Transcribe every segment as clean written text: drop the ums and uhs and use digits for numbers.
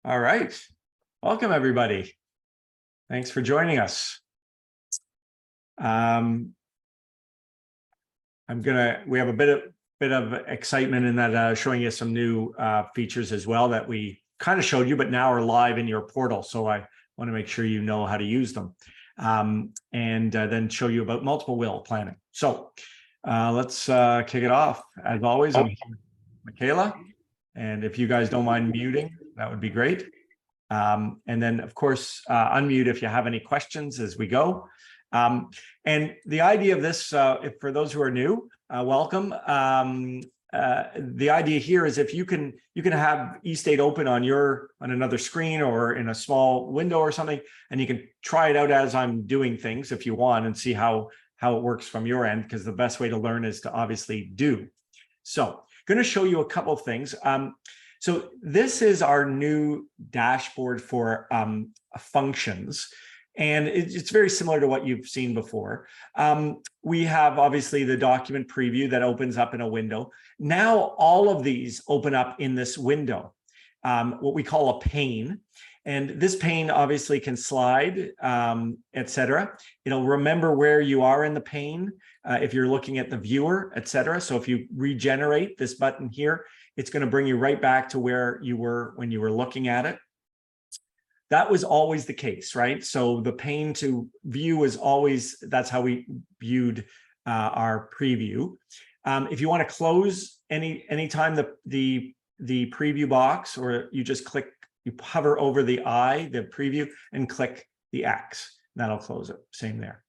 All right. Welcome, everybody. Thanks for joining us. We have a bit of excitement in that showing you some new features as well that we kind of showed you, but now are live in your portal. So I want to make sure you know how to use them, and then show you about multiple will planning. So let's kick it off. As always, I'm here with Michaela, and if you guys don't mind muting, that would be great. And then, of course, unmute if you have any questions as we go. And the idea of this, for those who are new, welcome. The idea here is if you can have eState open on another screen or in a small window or something, and you can try it out as I'm doing things if you want and see how it works from your end, because the best way to learn is to obviously do. So, going to show you a couple of things. So this is our new dashboard for functions, and it's very similar to what you've seen before. We have obviously the document preview that opens up in a window. Now all of these open up in this window, what we call a pane. And this pane obviously can slide, etc. It'll remember where you are in the pane if you're looking at the viewer, etc. So if you regenerate this button here, it's going to bring you right back to where you were when you were looking at it. That was always the case, right? So the pane to view is always, that's how we viewed our preview. If you want to close anytime the preview box, or you just click, you hover over the eye, the preview, and click the X. That'll close it. Same there.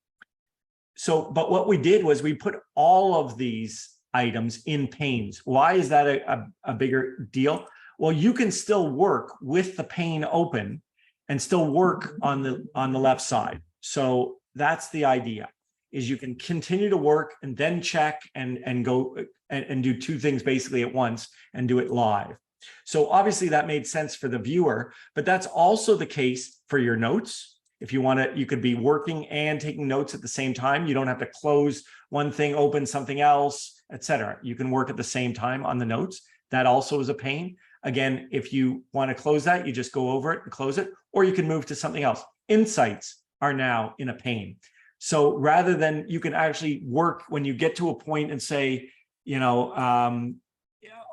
So, but what we did was we put all of these items in panes. Why is that a bigger deal? Well, you can still work with the pane open and still work on the left side. So that's the idea, is you can continue to work and then check and go and do two things basically at once and do it live. So obviously that made sense for the viewer, but that's also the case for your notes. If you want to, you could be working and taking notes at the same time. You don't have to close one thing, open something else, etc. You can work at the same time on the notes. That also is a pane. Again, if you want to close that, you just go over it and close it, or you can move to something else. Insights are now in a pane. So rather than, you can actually work when you get to a point and say, you know,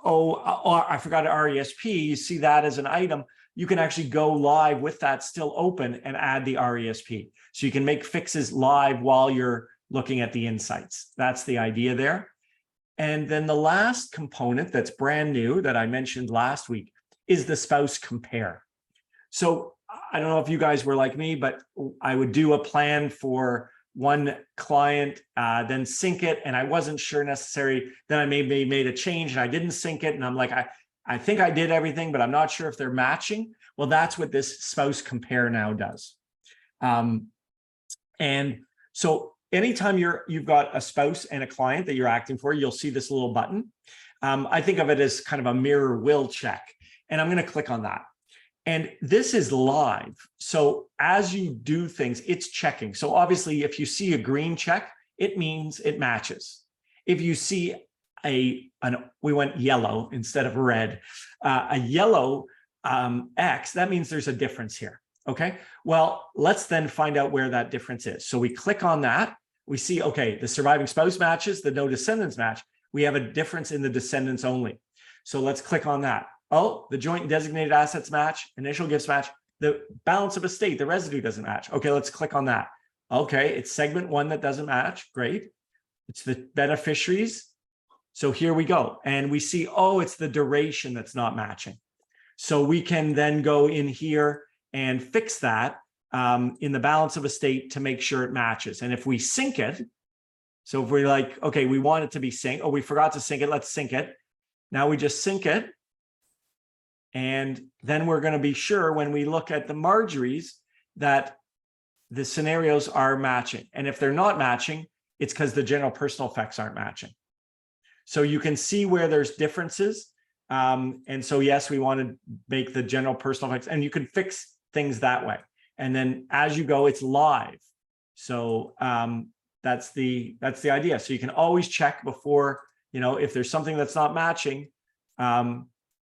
I forgot RESP, you see that as an item, you can actually go live with that still open and add the RESP. So you can make fixes live while you're looking at the insights. That's the idea there. And then the last component that's brand new that I mentioned last week is the spouse compare. So I don't know if you guys were like me, but I would do a plan for one client, then sync it, and I wasn't sure necessarily. Then I maybe made a change and I didn't sync it, and I'm like, I think I did everything, but I'm not sure if they're matching. Well, that's what this spouse compare now does. And so anytime you've got a spouse and a client that you're acting for, you'll see this little button. I think of it as kind of a mirror will check, and I'm going to click on that. And this is live. So as you do things, it's checking. So obviously, if you see a green check, it means it matches. If you see we went yellow instead of red, a yellow X, that means there's a difference here. Okay, well, let's then find out where that difference is. So we click on that. We see, okay, the surviving spouse matches, the no descendants match. We have a difference in the descendants only. So let's click on that. Oh, the joint and designated assets match, initial gifts match, the balance of estate, the residue doesn't match. Okay, let's click on that. Okay, it's segment one that doesn't match. Great. It's the beneficiaries. So here we go. And we see, oh, it's the duration that's not matching. So we can then go in here and fix that in the balance of estate to make sure it matches. And if we sync it, so if we're like, okay, we want it to be synced, oh, we forgot to sync it, let's sync it. Now we just sync it. And then we're going to be sure when we look at the Marjories that the scenarios are matching. And if they're not matching, it's because the general personal effects aren't matching. So you can see where there's differences. And so, yes, we want to make the general personal effects, and you can fix things that way. And then as you go, it's live. So that's the idea. So you can always check before, you know, if there's something that's not matching,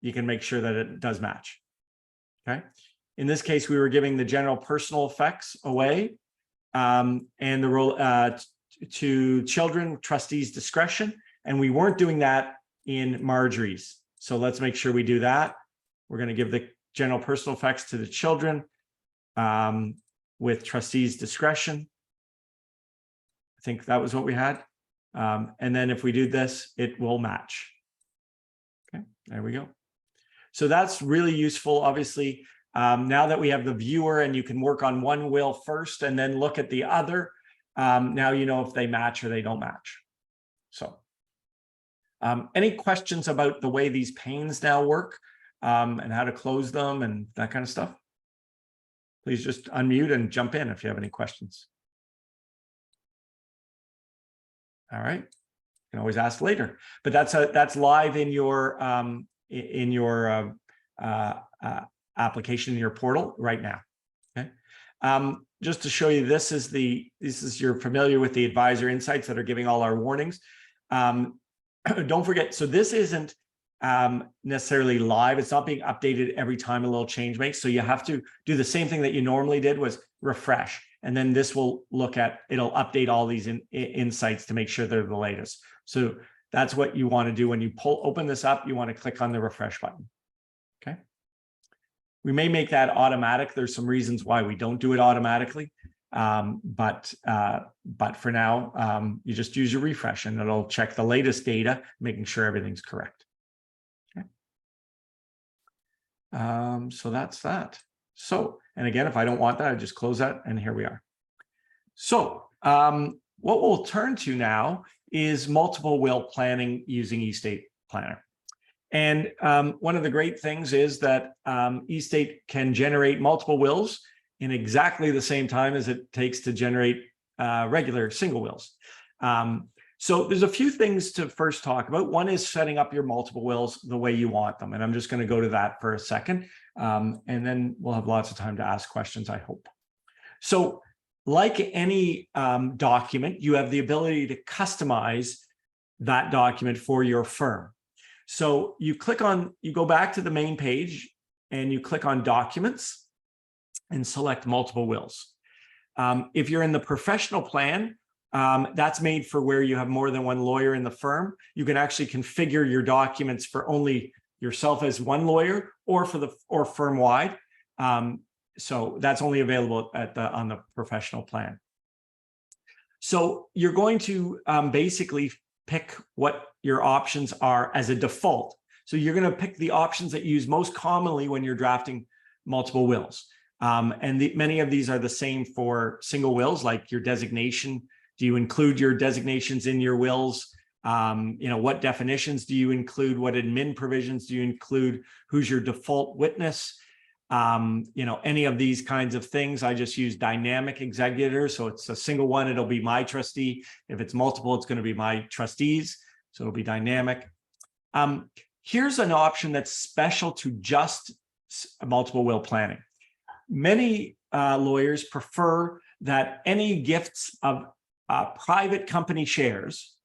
you can make sure that it does match. Okay. In this case, we were giving the general personal effects away, and the role to children, trustees' discretion, and we weren't doing that in Marjorie's. So let's make sure we do that. We're going to give the general personal effects to the children with trustees' discretion. I think that was what we had. And then if we do this, it will match. Okay, there we go. So that's really useful. Obviously, now that we have the viewer and you can work on one will first and then look at the other, now you know if they match or they don't match. So any questions about the way these panes now work and how to close them and that kind of stuff? Please just unmute and jump in if you have any questions. All right, you can always ask later, but that's live in your application in your portal right now. Okay, just to show you, this is you're familiar with the advisor insights that are giving all our warnings. Don't forget, so this isn't necessarily live. It's not being updated every time a little change makes. So you have to do the same thing that you normally did, was refresh. And then this will it'll update all these insights to make sure they're the latest. So that's what you want to do when you open this up. You want to click on the refresh button. Okay. We may make that automatic. There's some reasons why we don't do it automatically. But for now, you just use your refresh and it'll check the latest data, making sure everything's correct. Okay. So that's that. So, and again, if I don't want that, I just close that, and here we are. So what we'll turn to now is multiple will planning using eState Planner. And one of the great things is that eState can generate multiple wills in exactly the same time as it takes to generate regular single wills. So there's a few things to first talk about. One is setting up your multiple wills the way you want them. And I'm just going to go to that for a second. And then we'll have lots of time to ask questions, I hope. So like any document, you have the ability to customize that document for your firm. So you go back to the main page and you click on Documents and select Multiple Wills. If you're in the professional plan, that's made for where you have more than one lawyer in the firm. You can actually configure your documents for only yourself as one lawyer or firm wide. So that's only available on the professional plan. So you're going to basically pick what your options are as a default. So you're going to pick the options that you use most commonly when you're drafting multiple wills. And many of these are the same for single wills, like your designation. Do you include your designations in your wills? What definitions do you include? What admin provisions do you include? Who's your default witness? Any of these kinds of things. I just use dynamic executor. So it's a single one, it'll be my trustee. If it's multiple, it's going to be my trustees. So it'll be dynamic. Here's an option that's special to just multiple will planning. Many lawyers prefer that any gifts of private company shares,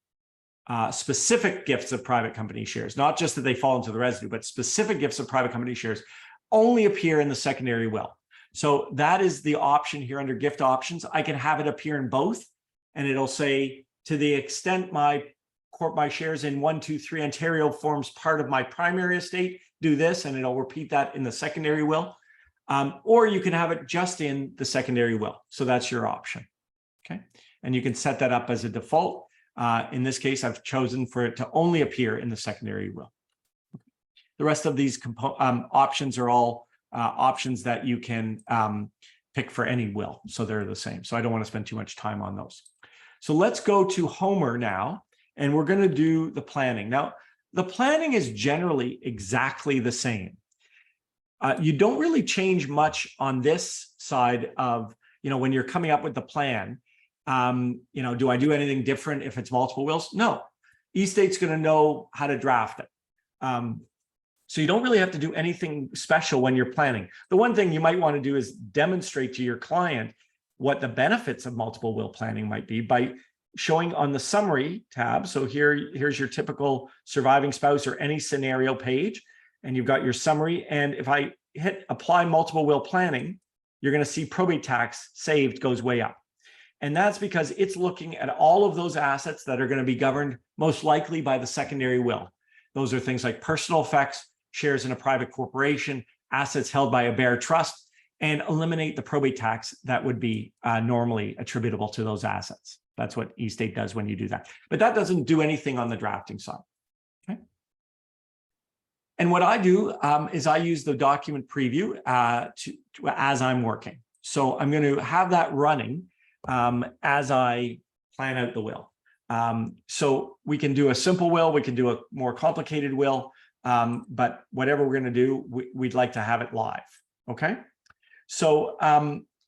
specific gifts of private company shares, not just that they fall into the residue, but specific gifts of private company shares only appear in the secondary will. So that is the option here under gift options. I can have it appear in both, and it'll say, to the extent my shares in 123 Ontario forms part of my primary estate, do this, and it'll repeat that in the secondary will. Or you can have it just in the secondary will. So that's your option. Okay. And you can set that up as a default. In this case, I've chosen for it to only appear in the secondary will. The rest of these options are all options that you can pick for any will. So they're the same. So I don't want to spend too much time on those. So let's go to Homer now, and we're going to do the planning. Now, the planning is generally exactly the same. You don't really change much on this side of, when you're coming up with the plan. Do I do anything different if it's multiple wills? No. eState's going to know how to draft it. So you don't really have to do anything special when you're planning. The one thing you might want to do is demonstrate to your client what the benefits of multiple will planning might be by showing on the summary tab. So here's your typical surviving spouse or any scenario page, and you've got your summary. And if I hit apply multiple will planning, you're going to see probate tax saved goes way up. And that's because it's looking at all of those assets that are going to be governed most likely by the secondary will. Those are things like personal effects, shares in a private corporation, assets held by a bare trust, and eliminate the probate tax that would be normally attributable to those assets. That's what eState does when you do that. But that doesn't do anything on the drafting side. Okay. And what I do is I use the document preview as I'm working. So I'm going to have that running as I plan out the will. So we can do a simple will, we can do a more complicated will, but whatever we're going to do, we'd like to have it live. Okay. So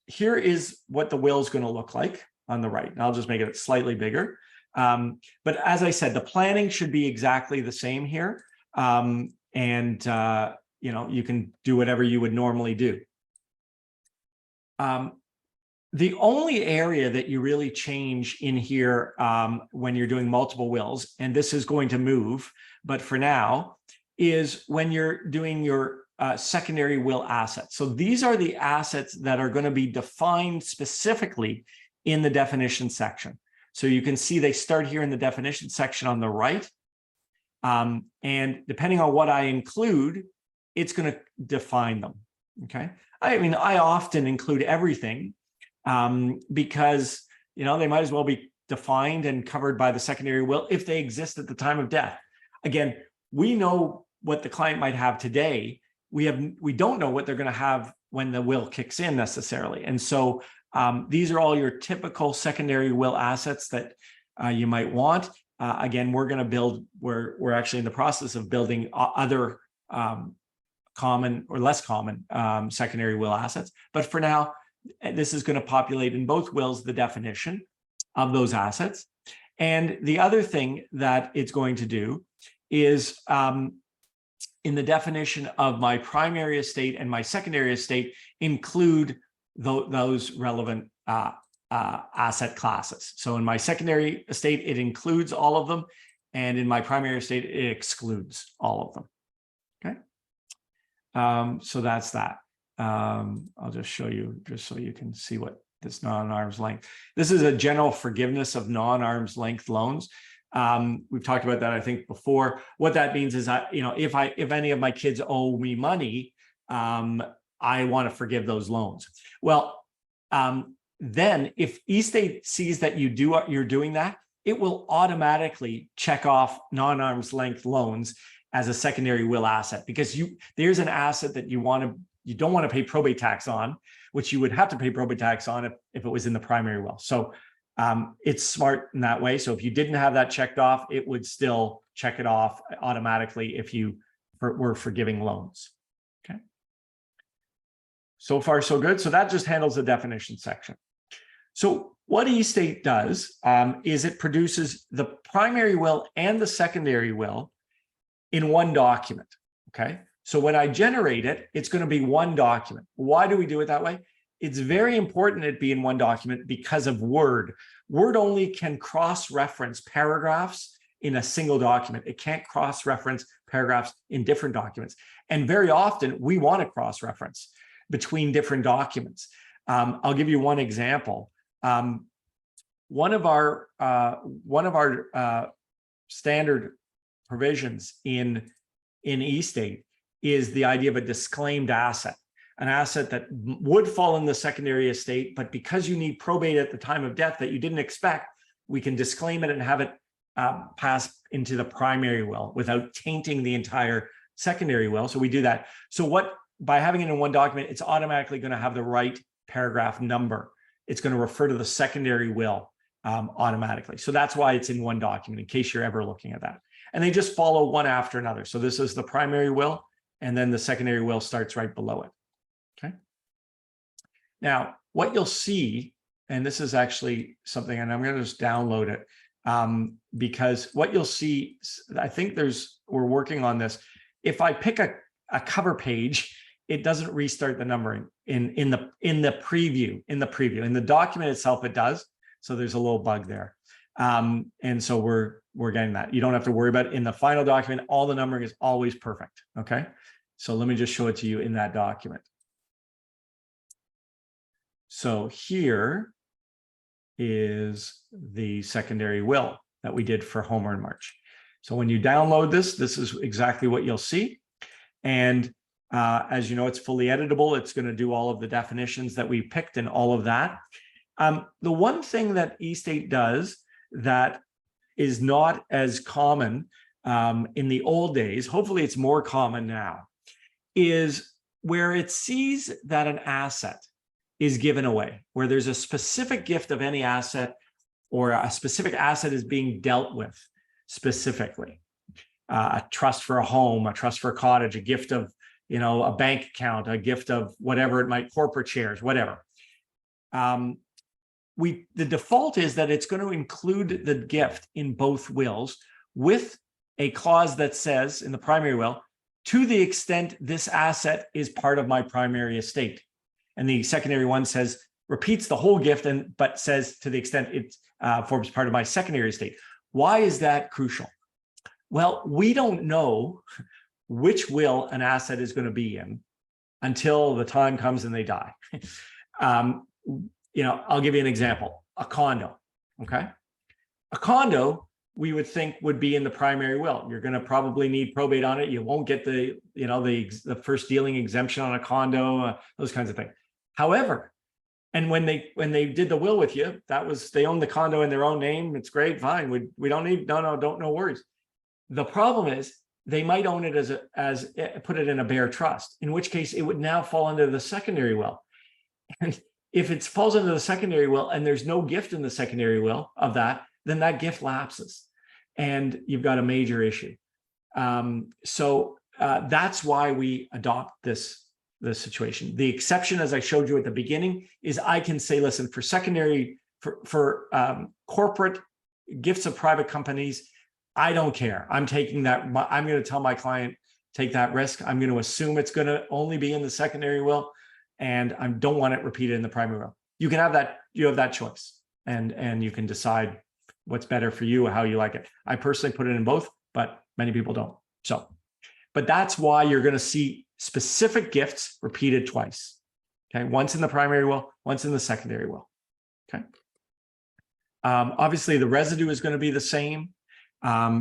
here is what the will is going to look like on the right. And I'll just make it slightly bigger. But as I said, the planning should be exactly the same here. You know, you can do whatever you would normally do. The only area that you really change in here when you're doing multiple wills, and this is going to move, but for now, is when you're doing your secondary will assets. So these are the assets that are going to be defined specifically in the definition section. So you can see they start here in the definition section on the right. And depending on what I include, it's going to define them. Okay. I mean, I often include everything because, you know, they might as well be defined and covered by the secondary will if they exist at the time of death. Again, we know what the client might have today. We don't know what they're going to have when the will kicks in necessarily. And so these are all your typical secondary will assets that you might want. Again, we're going to build, we're actually in the process of building other common or less common secondary will assets. But for now, this is going to populate in both wills the definition of those assets. And the other thing that it's going to do is in the definition of my primary estate and my secondary estate include those relevant asset classes. So in my secondary estate, it includes all of them. And in my primary estate, it excludes all of them. Okay. So that's that. I'll just show you, just so you can see what this non-arm's length. This is a general forgiveness of non-arm's length loans. We've talked about that, I think, before. What that means is that, you know, if any of my kids owe me money, I want to forgive those loans. Well, then if eState sees that you're doing that, it will automatically check off non-arm's length loans as a secondary will asset, because there's an asset that you don't want to pay probate tax on, which you would have to pay probate tax on if it was in the primary will. So it's smart in that way. So if you didn't have that checked off, it would still check it off automatically if you were forgiving loans. Okay. So far, so good. So that just handles the definition section. So what eState does is it produces the primary will and the secondary will in one document. Okay. So when I generate it, it's going to be one document. Why do we do it that way? It's very important it be in one document because of Word. Word only can cross-reference paragraphs in a single document. It can't cross-reference paragraphs in different documents. And very often we want to cross-reference between different documents. I'll give you one example. One of our standard provisions in eState is the idea of a disclaimed asset, an asset that would fall in the secondary estate, but because you need probate at the time of death that you didn't expect, we can disclaim it and have it pass into the primary will without tainting the entire secondary will. So we do that. So by having it in one document, it's automatically going to have the right paragraph number. It's going to refer to the secondary will automatically. So that's why it's in one document, in case you're ever looking at that. And they just follow one after another. So this is the primary will, and then the secondary will starts right below it. Okay. Now, what you'll see, and this is actually something, and I'm going to just download it because what you'll see, I think we're working on this. If I pick a cover page, it doesn't restart the numbering in the preview. In the document itself, it does. So there's a little bug there. And so we're getting that. You don't have to worry about it. In the final document, all the numbering is always perfect. Okay. So let me just show it to you in that document. So here is the secondary will that we did for Homer in March. So when you download this, this is exactly what you'll see. And as you know, it's fully editable. It's going to do all of the definitions that we picked and all of that. The one thing that eState does that is not as common in the old days, hopefully it's more common now, is where it sees that an asset is given away, where there's a specific gift of any asset or a specific asset is being dealt with specifically. A trust for a home, a trust for a cottage, a gift of, a bank account, a gift of whatever it might, corporate shares, whatever. The default is that it's going to include the gift in both wills with a clause that says in the primary will, to the extent this asset is part of my primary estate. And the secondary one says, repeats the whole gift, but says to the extent it forms part of my secondary estate. Why is that crucial? Well, we don't know which will an asset is going to be in until the time comes and they die. I'll give you an example, a condo, okay? A condo, we would think would be in the primary will. You're going to probably need probate on it. You won't get the first dealing exemption on a condo, those kinds of things. However, and when they did the will with you, they own the condo in their own name. It's great, fine. We don't need, no worries. The problem is they might own it as put it in a bare trust, in which case it would now fall under the secondary will. And if it falls under the secondary will and there's no gift in the secondary will of that, then that gift lapses and you've got a major issue. So that's why we adopt this situation. The exception, as I showed you at the beginning, is I can say, listen, for secondary, for corporate gifts of private companies, I don't care. I'm taking that. I'm going to tell my client, take that risk. I'm going to assume it's going to only be in the secondary will, and I don't want it repeated in the primary will. You can have that. You have that choice, and you can decide what's better for you, how you like it. I personally put it in both, but many people don't. So, but that's why you're going to see specific gifts repeated twice. Okay, once in the primary will, once in the secondary will. Okay. Obviously, the residue is going to be the same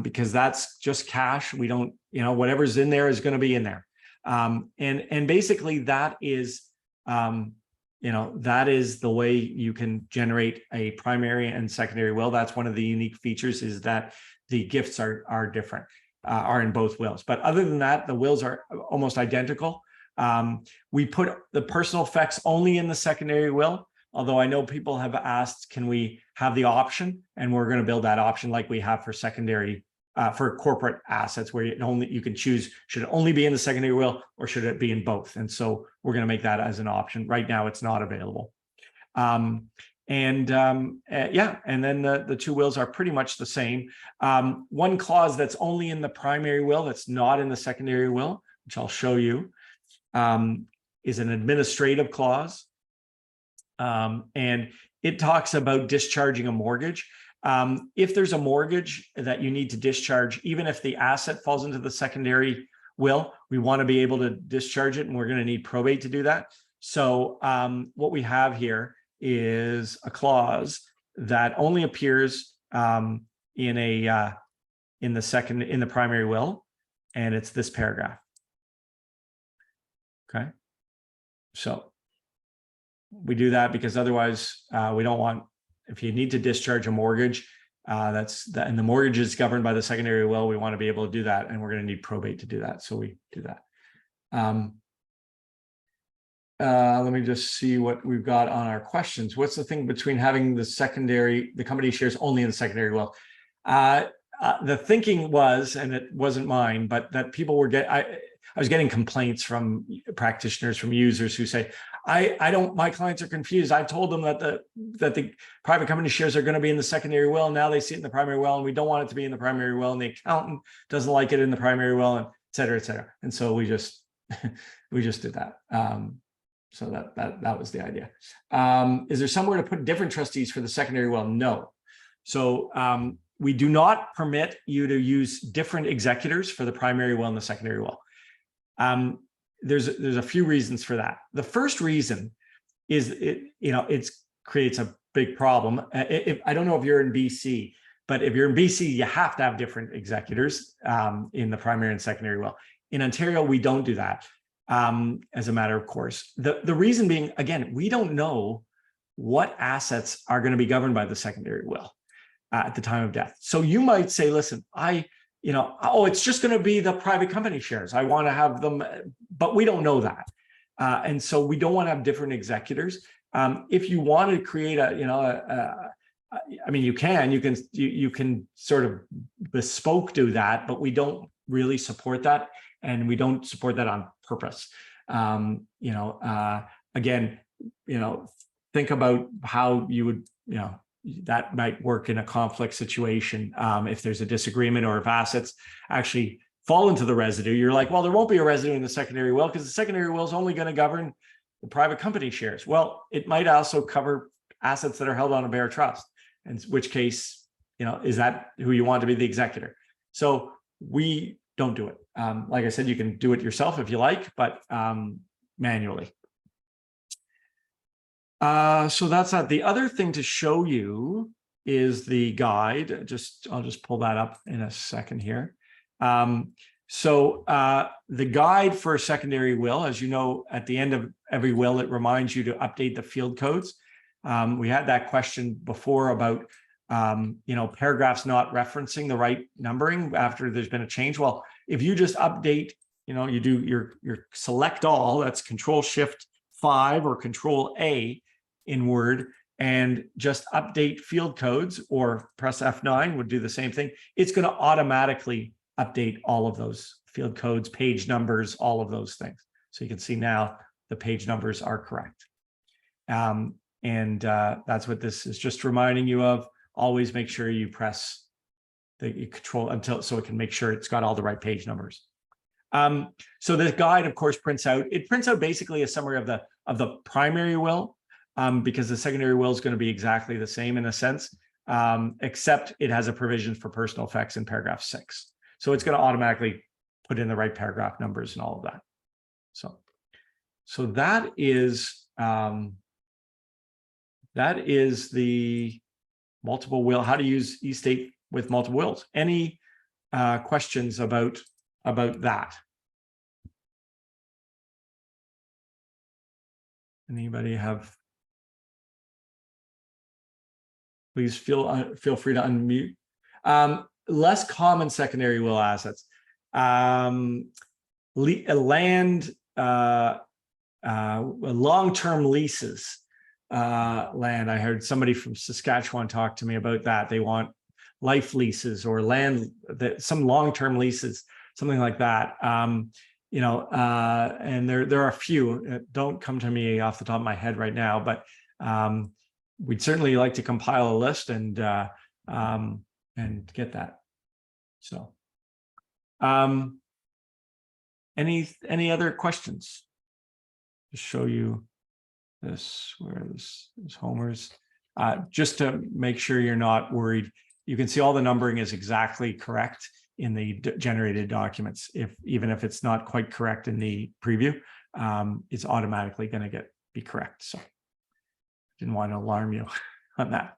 because that's just cash. We don't, whatever's in there is going to be in there. And basically that is, that is the way you can generate a primary and secondary will. That's one of the unique features, is that the gifts are different. Are in both wills. But other than that, the wills are almost identical. We put the personal effects only in the secondary will, although I know people have asked, can we have the option? And we're going to build that option like we have for secondary, for corporate assets, where you can choose, should it only be in the secondary will or should it be in both? And so we're going to make that as an option. Right now, it's not available. And then the two wills are pretty much the same. One clause that's only in the primary will, that's not in the secondary will, which I'll show you, is an administrative clause. And it talks about discharging a mortgage. If there's a mortgage that you need to discharge, even if the asset falls into the secondary will, we want to be able to discharge it, and we're going to need probate to do that. So what we have here is a clause that only appears in the primary will, and it's this paragraph. Okay, so we do that because otherwise we don't want, if you need to discharge a mortgage, and the mortgage is governed by the secondary will, we want to be able to do that, and we're going to need probate to do that. So we do that. Let me just see what we've got on our questions. What's the thing between having the company shares only in the secondary will? The thinking was, and it wasn't mine, but that people were I was getting complaints from practitioners, from users who say, my clients are confused. I told them that the private company shares are going to be in the secondary will. Now they see it in the primary will, and we don't want it to be in the primary will, and the accountant doesn't like it in the primary will, and et cetera, et cetera. And so we just did that. So that was the idea. Is there somewhere to put different trustees for the secondary will? No. So we do not permit you to use different executors for the primary will and the secondary will. there's a few reasons for that. The first reason is it creates a big problem. I don't know if you're in BC, but if you're in BC, you have to have different executors in the primary and secondary will. In Ontario, we don't do that as a matter of course. The reason being, again, we don't know what assets are going to be governed by the secondary will at the time of death. So you might say, listen, it's just going to be the private company shares. I want to have them, but we don't know that. And so we don't want to have different executors. If you want to create you can sort of bespoke do that, but we don't really support that. And we don't support that on purpose. Again, think about how you would, that might work in a conflict situation. If there's a disagreement or if assets actually fall into the residue, you're like, well, there won't be a residue in the secondary will because the secondary will is only going to govern the private company shares. Well, it might also cover assets that are held on a bare trust, in which case, is that who you want to be the executor? So we don't do it. Like I said, you can do it yourself if you like, but manually. So that's that. The other thing to show you is the guide. I'll just pull that up in a second here. So the guide for a secondary will, as you know, at the end of every will, it reminds you to update the field codes. We had that question before about paragraphs not referencing the right numbering after there's been a change. Well, if you just update, you do your select all, that's Control-Shift-5 or Control-A in Word, and just update field codes, or press F9 would do the same thing. It's going to automatically update all of those field codes, page numbers, all of those things. So you can see now the page numbers are correct. That's what this is just reminding you of. Always make sure you press the Control so it can make sure it's got all the right page numbers. So the guide, of course, prints out basically a summary of the primary will, because the secondary will is going to be exactly the same in a sense, except it has a provision for personal effects in paragraph 6. So it's going to automatically put in the right paragraph numbers and all of that. So that is the multiple will, how to use eState with multiple wills. Any questions about that? Anybody have? Please feel free to unmute. Less common secondary will assets. Land, long-term leases. Land. I heard somebody from Saskatchewan talk to me about that. They want life leases or land, some long-term leases, something like that. And there are a few. Don't come to me off the top of my head right now, but we'd certainly like to compile a list and get that. So, any other questions? Just show you this, where this is Homer's, just to make sure you're not worried. You can see all the numbering is exactly correct in the generated documents. Even if it's not quite correct in the preview, it's automatically going to be correct. So didn't want to alarm you on that. I'm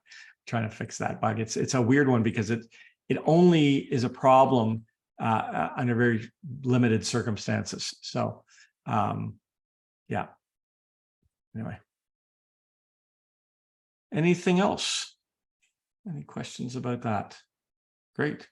trying to fix that bug. It's a weird one because it only is a problem under very limited circumstances. So yeah. Anyway, anything else? Any questions about that? Great.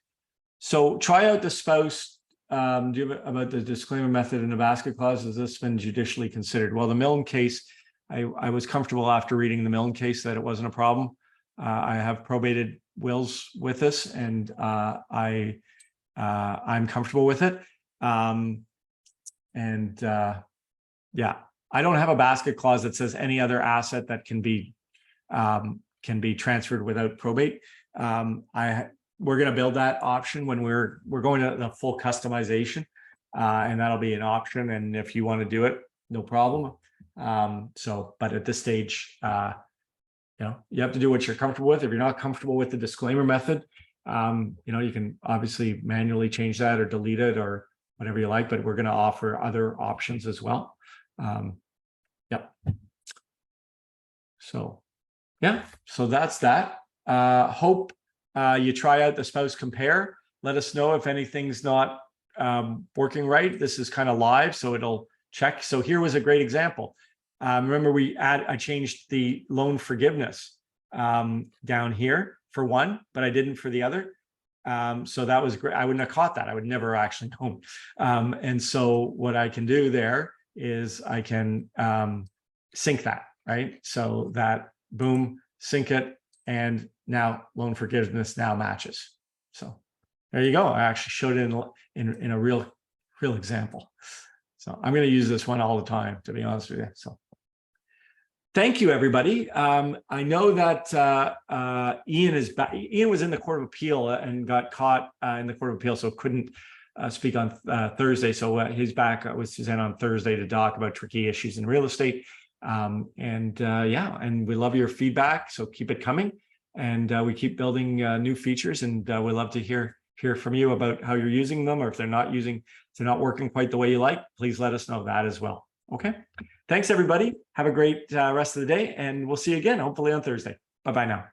So try out the spouse. Do you have about the disclaimer method in the basket clause? Has this been judicially considered? Well, the Milne case, I was comfortable after reading the Milne case that it wasn't a problem. I have probated wills with this, and I'm comfortable with it. Yeah. I don't have a basket clause that says any other asset that can be transferred without probate. We're going to build that option when we're going to the full customization, and that'll be an option. And if you want to do it, no problem. But at this stage, you have to do what you're comfortable with. If you're not comfortable with the disclaimer method, you can obviously manually change that or delete it, or whatever you like, but we're going to offer other options as well. Yep. So, yeah, so that's that. Hope you try out the spouse compare. Let us know if anything's not working right. This is kind of live, so it'll check. So here was a great example. Remember, I changed the loan forgiveness down here for one, but I didn't for the other. So that was great. I wouldn't have caught that. I would never actually know. And so what I can do there is I can sync that, right? So that boom, sync it, and now loan forgiveness now matches. So there you go. I actually showed it in a real example. So I'm going to use this one all the time, to be honest with you. So thank you, everybody. I know that Ian is back. Ian was in the Court of Appeal and got caught in the Court of Appeal, so couldn't speak on Thursday. So he's back with Suzanne on Thursday to talk about tricky issues in real estate. Yeah, and we love your feedback, so keep it coming. And we keep building new features, and we love to hear from you about how you're using them, or if they're not working quite the way you like, please let us know that as well. Okay. Thanks, everybody. Have a great rest of the day, and we'll see you again, hopefully on Thursday. Bye-bye now.